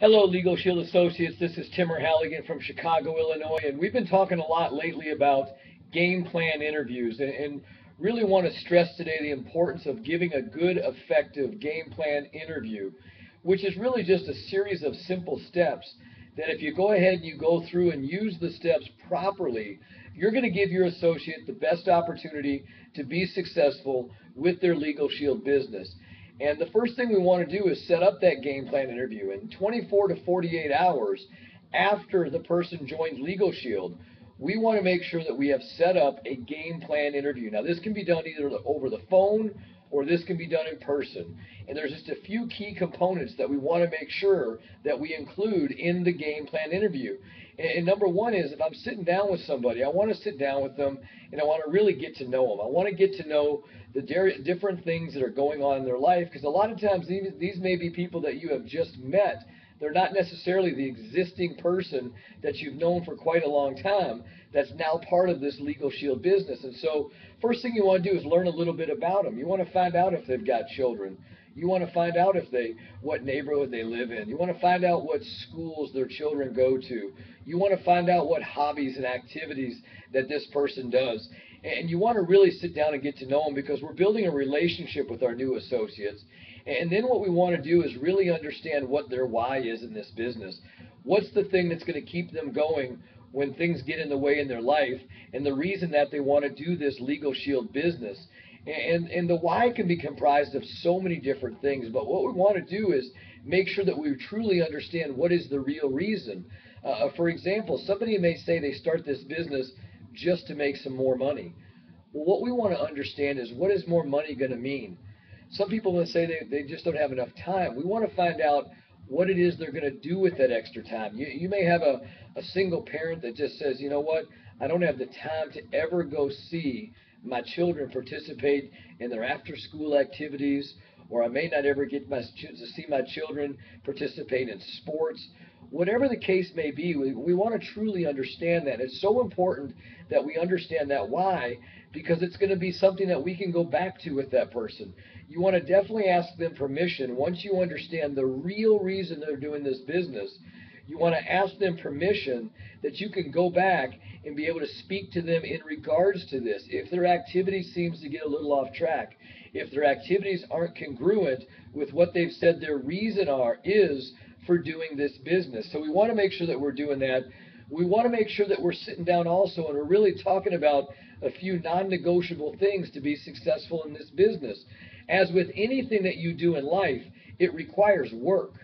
Hello, LegalShield Associates. This is Timmer Halligan from Chicago, Illinois, and we've been talking a lot lately about game plan interviews and really want to stress today the importance of giving a good, effective game plan interview, which is really just a series of simple steps that if you go ahead and you go through and use the steps properly, you're going to give your associate the best opportunity to be successful with their LegalShield business. And the first thing we want to do is set up that game plan interview. In 24 to 48 hours after the person joins LegalShield, we want to make sure that we have set up a game plan interview. Now, this can be done either over the phone or this can be done in person. And there's just a few key components that we want to make sure that we include in the game plan interview. And number one is, if I'm sitting down with somebody, I want to sit down with them and I want to really get to know them. I want to get to know the different things that are going on in their life, because a lot of times these may be people that you have just met. They're not necessarily the existing person that you've known for quite a long time that's now part of this LegalShield business. And so first thing you want to do is learn a little bit about them. You want to find out if they've got children. You want to find out what neighborhood they live in. You want to find out what schools their children go to. You want to find out what hobbies and activities that this person does. And you want to really sit down and get to know them, because we're building a relationship with our new associates. And then what we want to do is really understand what their why is in this business. What's the thing that's going to keep them going when things get in the way in their life, and the reason that they want to do this LegalShield business. And the why can be comprised of so many different things, but what we want to do is make sure that we truly understand what is the real reason. For example, somebody may say they start this business just to make some more money. Well, what we want to understand is, what is more money going to mean? Some people will say they just don't have enough time. We want to find out what it is they're going to do with that extra time. You may have a single parent that just says, you know what, I don't have the time to ever go see my children participate in their after-school activities, or I may not ever get to see my children participate in sports. Whatever the case may be, we want to truly understand that. It's so important that we understand that why, because it's going to be something that we can go back to with that person. You want to definitely ask them permission. Once you understand the real reason they're doing this business, you want to ask them permission that you can go back and be able to speak to them in regards to this. If their activity seems to get a little off track, if their activities aren't congruent with what they've said their reason is for doing this business. So we want to make sure that we're doing that. We want to make sure that we're sitting down also and we're really talking about a few non-negotiable things to be successful in this business. As with anything that you do in life, it requires work.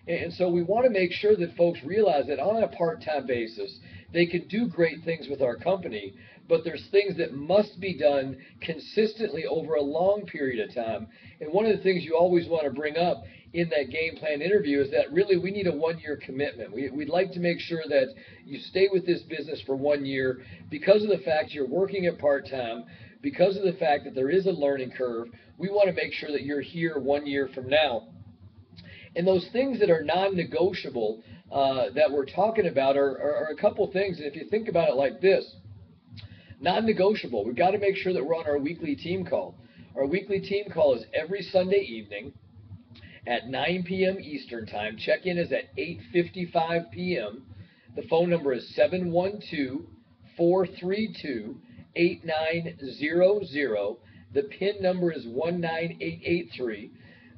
And so we want to make sure that folks realize that on a part-time basis, they can do great things with our company, but there's things that must be done consistently over a long period of time. And one of the things you always want to bring up in that game plan interview is that really we need a one-year commitment. We'd like to make sure that you stay with this business for 1 year, because of the fact you're working at part-time, because of the fact that there is a learning curve. We want to make sure that you're here 1 year from now. And those things that are non-negotiable that we're talking about are a couple things. And if you think about it like this, non-negotiable, we've got to make sure that we're on our weekly team call. Our weekly team call is every Sunday evening at 9 p.m. Eastern Time. Check-in is at 8:55 p.m. The phone number is 712-432-8900. The PIN number is 19883.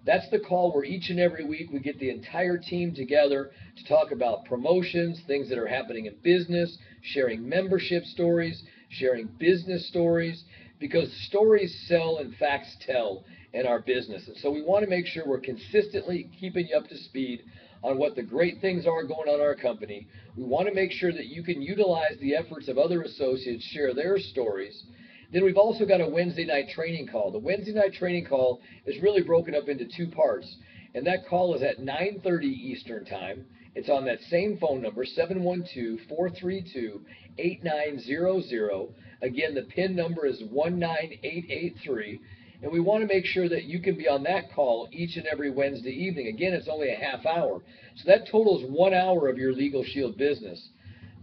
That's the call where each and every week we get the entire team together to talk about promotions, things that are happening in business, sharing membership stories, sharing business stories, because stories sell and facts tell in our business. And so we want to make sure we're consistently keeping you up to speed on what the great things are going on in our company. We want to make sure that you can utilize the efforts of other associates, share their stories. Then we've also got a Wednesday night training call. The Wednesday night training call is really broken up into two parts, and that call is at 9:30 Eastern Time. It's on that same phone number, 712-432-8900. Again, the PIN number is 19883, and we want to make sure that you can be on that call each and every Wednesday evening. Again, it's only a half hour, so that totals 1 hour of your LegalShield business.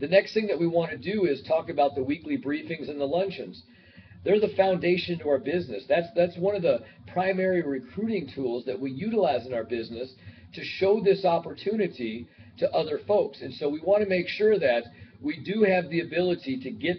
The next thing that we want to do is talk about the weekly briefings and the luncheons. They're the foundation to our business. That's one of the primary recruiting tools that we utilize in our business to show this opportunity to other folks. And so we want to make sure that we do have the ability to get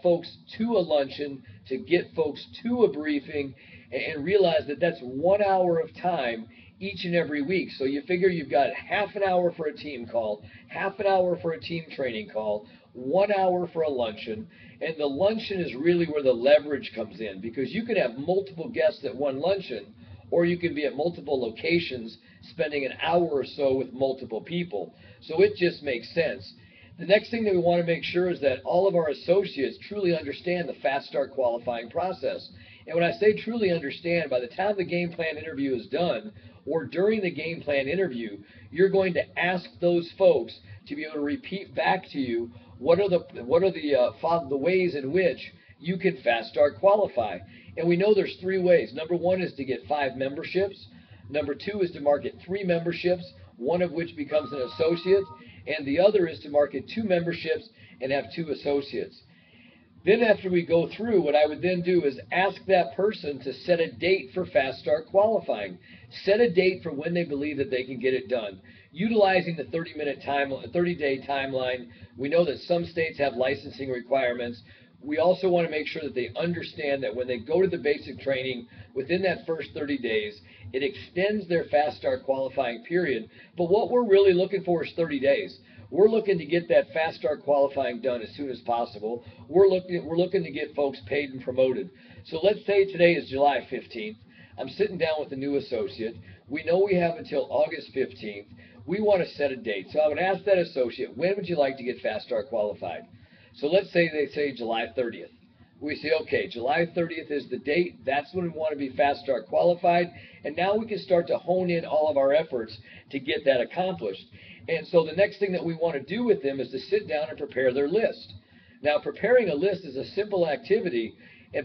folks to a luncheon, to get folks to a briefing, and realize that that's 1 hour of time each and every week. So you figure you've got half an hour for a team call, half an hour for a team training call, 1 hour for a luncheon, and the luncheon is really where the leverage comes in, because you can have multiple guests at one luncheon, or you can be at multiple locations spending an hour or so with multiple people. So it just makes sense. The next thing that we want to make sure is that all of our associates truly understand the Fast Start qualifying process. And when I say truly understand, by the time the game plan interview is done, or during the game plan interview, you're going to ask those folks to be able to repeat back to you what are the ways in which you can Fast Start qualify. And we know there's 3 ways. Number 1 is to get 5 memberships. Number 2 is to market 3 memberships, one of which becomes an associate, and the other is to market 2 memberships and have 2 associates. Then after we go through, what I would then do is ask that person to set a date for Fast Start qualifying. Set a date for when they believe that they can get it done. Utilizing the 30-day timeline. We know that some states have licensing requirements. We also want to make sure that they understand that when they go to the basic training, within that first 30 days, it extends their Fast Start qualifying period. But what we're really looking for is 30 days. We're looking to get that Fast Start qualifying done as soon as possible. We're looking to get folks paid and promoted. So let's say today is July 15th. I'm sitting down with a new associate. We know we have until August 15th. We want to set a date. So I would ask that associate, when would you like to get Fast Start qualified? So let's say they say July 30th. We say, okay, July 30th is the date. That's when we want to be Fast Start qualified. And now we can start to hone in all of our efforts to get that accomplished. And so the next thing that we want to do with them is to sit down and prepare their list. Now, preparing a list is a simple activity,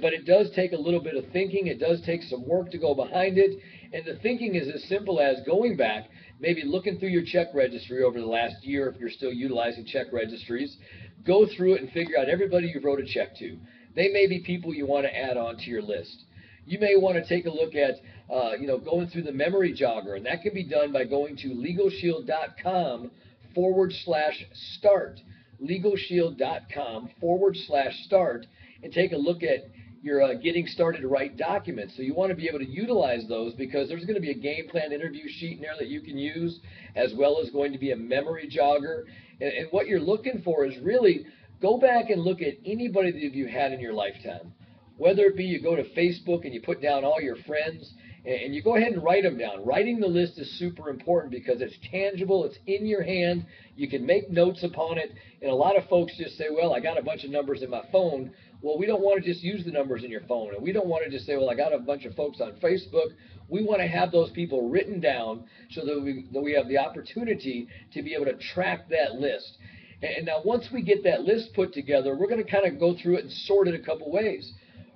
but it does take a little bit of thinking. It does take some work to go behind it. And the thinking is as simple as going back, maybe looking through your check registry over the last year, if you're still utilizing check registries. Go through it and figure out everybody you wrote a check to. They may be people you want to add on to your list. You may want to take a look at, going through the memory jogger, and that can be done by going to LegalShield.com/start. LegalShield.com/start, and take a look at your getting started to write documents. So you want to be able to utilize those, because there's going to be a game plan interview sheet in there that you can use, as well as going to be a memory jogger. And what you're looking for is really go back and look at anybody that you had in your lifetime. Whether it be you go to Facebook and you put down all your friends and you go ahead and write them down. Writing the list is super important because it's tangible, it's in your hand, you can make notes upon it. And a lot of folks just say, well, I got a bunch of numbers in my phone. Well, we don't want to just use the numbers in your phone. And we don't want to just say, well, I got a bunch of folks on Facebook. We want to have those people written down so that we have the opportunity to be able to track that list. And now once we get that list put together, we're going to kind of go through it and sort it a couple ways.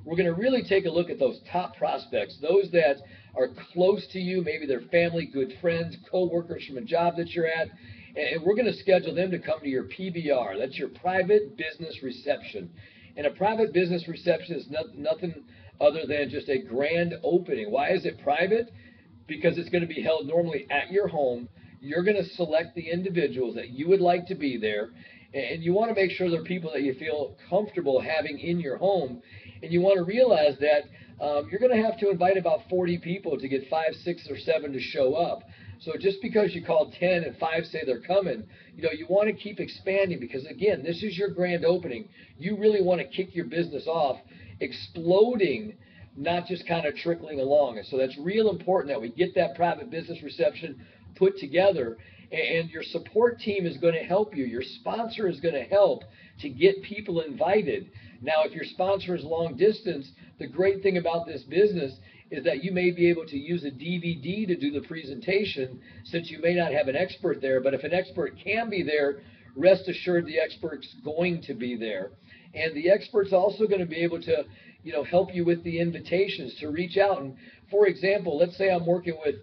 We're going to really take a look at those top prospects, those that are close to you, maybe they're family, good friends, co-workers from a job that you're at, and we're going to schedule them to come to your PBR. That's your private business reception. And a private business reception is nothing other than just a grand opening. Why is it private? Because it's going to be held normally at your home. You're going to select the individuals that you would like to be there, and you want to make sure they're people that you feel comfortable having in your home. And you want to realize that you're going to have to invite about 40 people to get 5, 6, or 7 to show up. So just because you call 10 and 5 say they're coming, you want to keep expanding, because again, this is your grand opening. You really want to kick your business off, exploding, not just kind of trickling along. And so that's real important that we get that private business reception put together, and your support team is going to help you. Your sponsor is going to help to get people invited. Now, if your sponsor is long distance, the great thing about this business is that you may be able to use a DVD to do the presentation, since you may not have an expert there. But if an expert can be there, rest assured the expert's going to be there. And the expert's also going to be able to, help you with the invitations to reach out. And for example, let's say I'm working with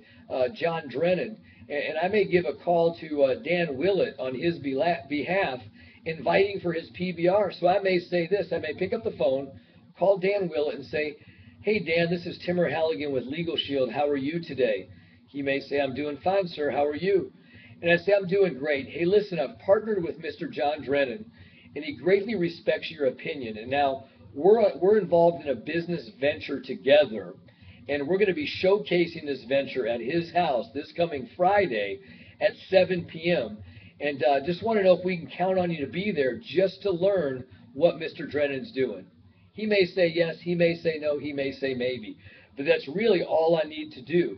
John Drennan, and I may give a call to Dan Willett on his behalf, inviting for his PBR. So I may say this, I may pick up the phone, call Dan Willett and say, hey Dan, this is Timur Halligan with LegalShield. How are you today? He may say, I'm doing fine, sir. How are you? And I say, I'm doing great. Hey, listen, I've partnered with Mr. John Drennan, and he greatly respects your opinion. And now we're involved in a business venture together, and we're going to be showcasing this venture at his house this coming Friday at 7 p.m. And just want to know if we can count on you to be there just to learn what Mr. Drennan's doing. He may say yes, he may say no, he may say maybe, but that's really all I need to do.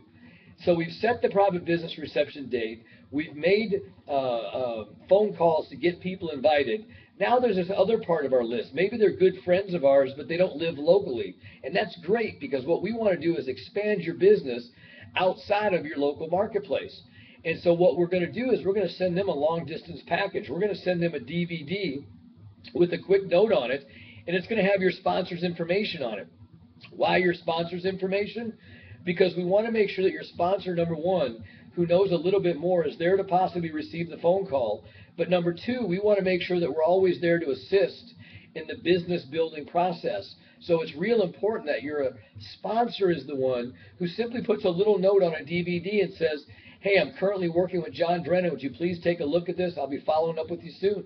So we've set the private business reception date. We've made phone calls to get people invited. Now there's this other part of our list. Maybe they're good friends of ours, but they don't live locally. And that's great, because what we want to do is expand your business outside of your local marketplace. And so what we're going to do is we're going to send them a long distance package. We're going to send them a DVD with a quick note on it, and it's going to have your sponsor's information on it. Why your sponsor's information? Because we want to make sure that your sponsor, number one, who knows a little bit more, is there to possibly receive the phone call. But number two, we want to make sure that we're always there to assist in the business building process. So it's real important that your sponsor is the one who simply puts a little note on a DVD and says, hey, I'm currently working with John Drennan. Would you please take a look at this? I'll be following up with you soon.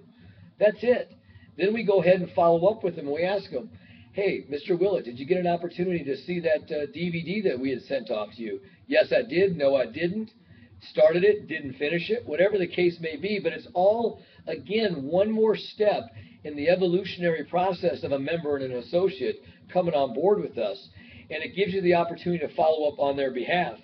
That's it. Then we go ahead and follow up with him, and we ask him, hey, Mr. Willett, did you get an opportunity to see that DVD that we had sent off to you? Yes, I did. No, I didn't. Started it, didn't finish it, whatever the case may be. But it's all, again, one more step in the evolutionary process of a member and an associate coming on board with us. And it gives you the opportunity to follow up on their behalf.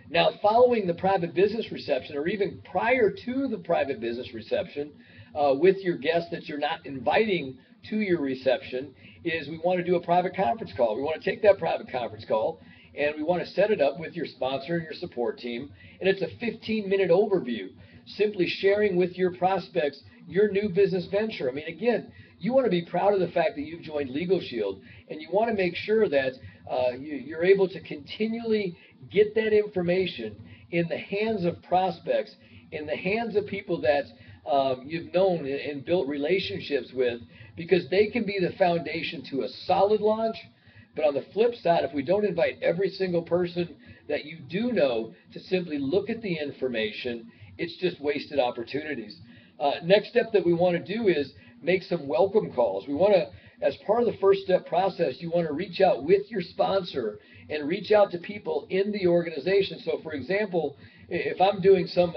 Now, following the private business reception, or even prior to the private business reception, with your guests that you're not inviting to your reception, is we want to do a private conference call. We want to take that private conference call, and we want to set it up with your sponsor and your support team. And it's a 15-minute overview, simply sharing with your prospects your new business venture. I mean, again, you want to be proud of the fact that you've joined LegalShield, and you want to make sure that you're able to continually get that information in the hands of prospects, in the hands of people that you've known and built relationships with, because they can be the foundation to a solid launch. But on the flip side, if we don't invite every single person that you do know to simply look at the information, it's just wasted opportunities. Next step that we want to do is make some welcome calls. We want to, as part of the first step process, you want to reach out with your sponsor and reach out to people in the organization. So, for example, if I'm doing some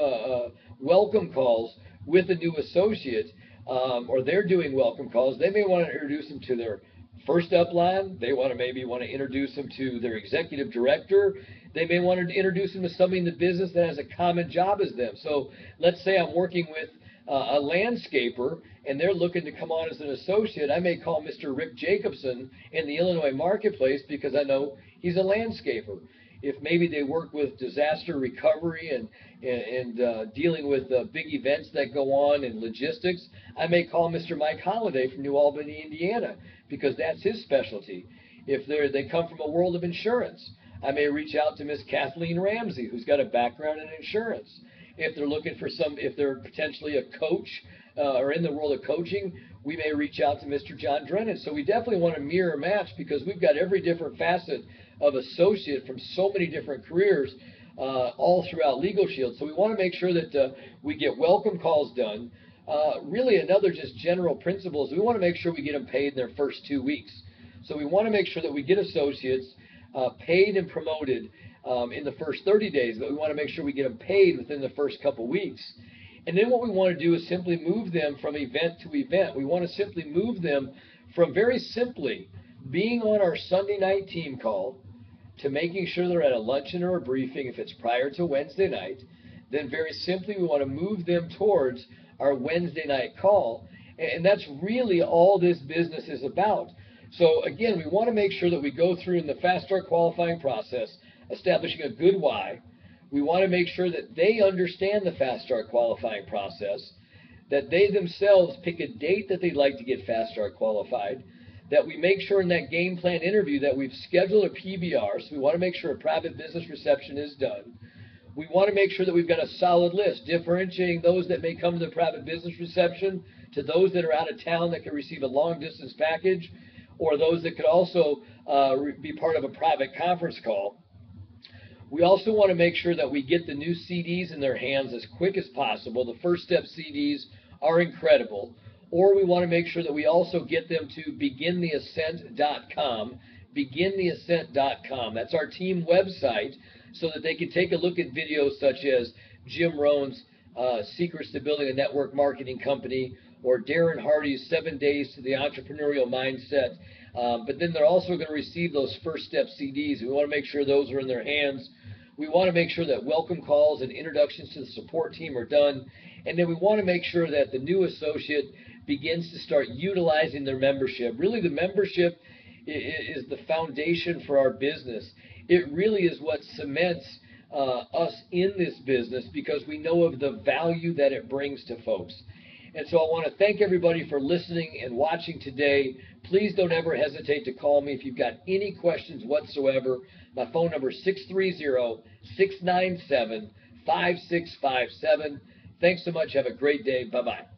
welcome calls with a new associate, or they're doing welcome calls, they may want to introduce them to their first upline. They maybe want to introduce them to their executive director. They may want to introduce them to somebody in the business that has a common job as them. So let's say I'm working with a landscaper, and they're looking to come on as an associate. I may call Mr. Rick Jacobson in the Illinois marketplace because I know he's a landscaper. If maybe they work with disaster recovery and dealing with big events that go on in logistics, I may call Mr. Mike Holliday from New Albany, Indiana, because that's his specialty. If they come from a world of insurance, I may reach out to Miss Kathleen Ramsey, who's got a background in insurance. If they're looking for if they're potentially a coach or in the world of coaching, we may reach out to Mr. John Drennan. So we definitely want to mirror match, because we've got every different facet of associate from so many different careers all throughout LegalShield. So we want to make sure that we get welcome calls done. Really, another just general principle is we want to make sure we get them paid in their first 2 weeks. So we want to make sure that we get associates paid and promoted in the first 30 days, but we want to make sure we get them paid within the first couple weeks. And then what we want to do is simply move them from event to event. We want to simply move them from very simply being on our Sunday night team call to making sure they're at a luncheon or a briefing if it's prior to Wednesday night. Then very simply, we want to move them towards our Wednesday night call. And that's really all this business is about. So again, we want to make sure that we go through in the fast start qualifying process, establishing a good why. We want to make sure that they understand the fast start qualifying process, that they themselves pick a date that they'd like to get fast start qualified, that we make sure in that game plan interview that we've scheduled a PBR, so we want to make sure a private business reception is done. We want to make sure that we've got a solid list, differentiating those that may come to the private business reception to those that are out of town that can receive a long distance package, or those that could also be part of a private conference call. We also want to make sure that we get the new CDs in their hands as quick as possible. The First Step CDs are incredible. Or we want to make sure that we also get them to begintheascent.com. Begintheascent.com. That's our team website, so that they can take a look at videos such as Jim Rohn's Secrets to Building a Network Marketing Company, or Darren Hardy's 7 Days to the Entrepreneurial Mindset. But then they're also going to receive those First Step CDs. We want to make sure those are in their hands. We want to make sure that welcome calls and introductions to the support team are done. And then we want to make sure that the new associate begins to start utilizing their membership. Really, the membership is the foundation for our business. It really is what cements us in this business, because we know of the value that it brings to folks. And so I want to thank everybody for listening and watching today. Please don't ever hesitate to call me if you've got any questions whatsoever. My phone number is 630-697-5657. Thanks so much. Have a great day. Bye-bye.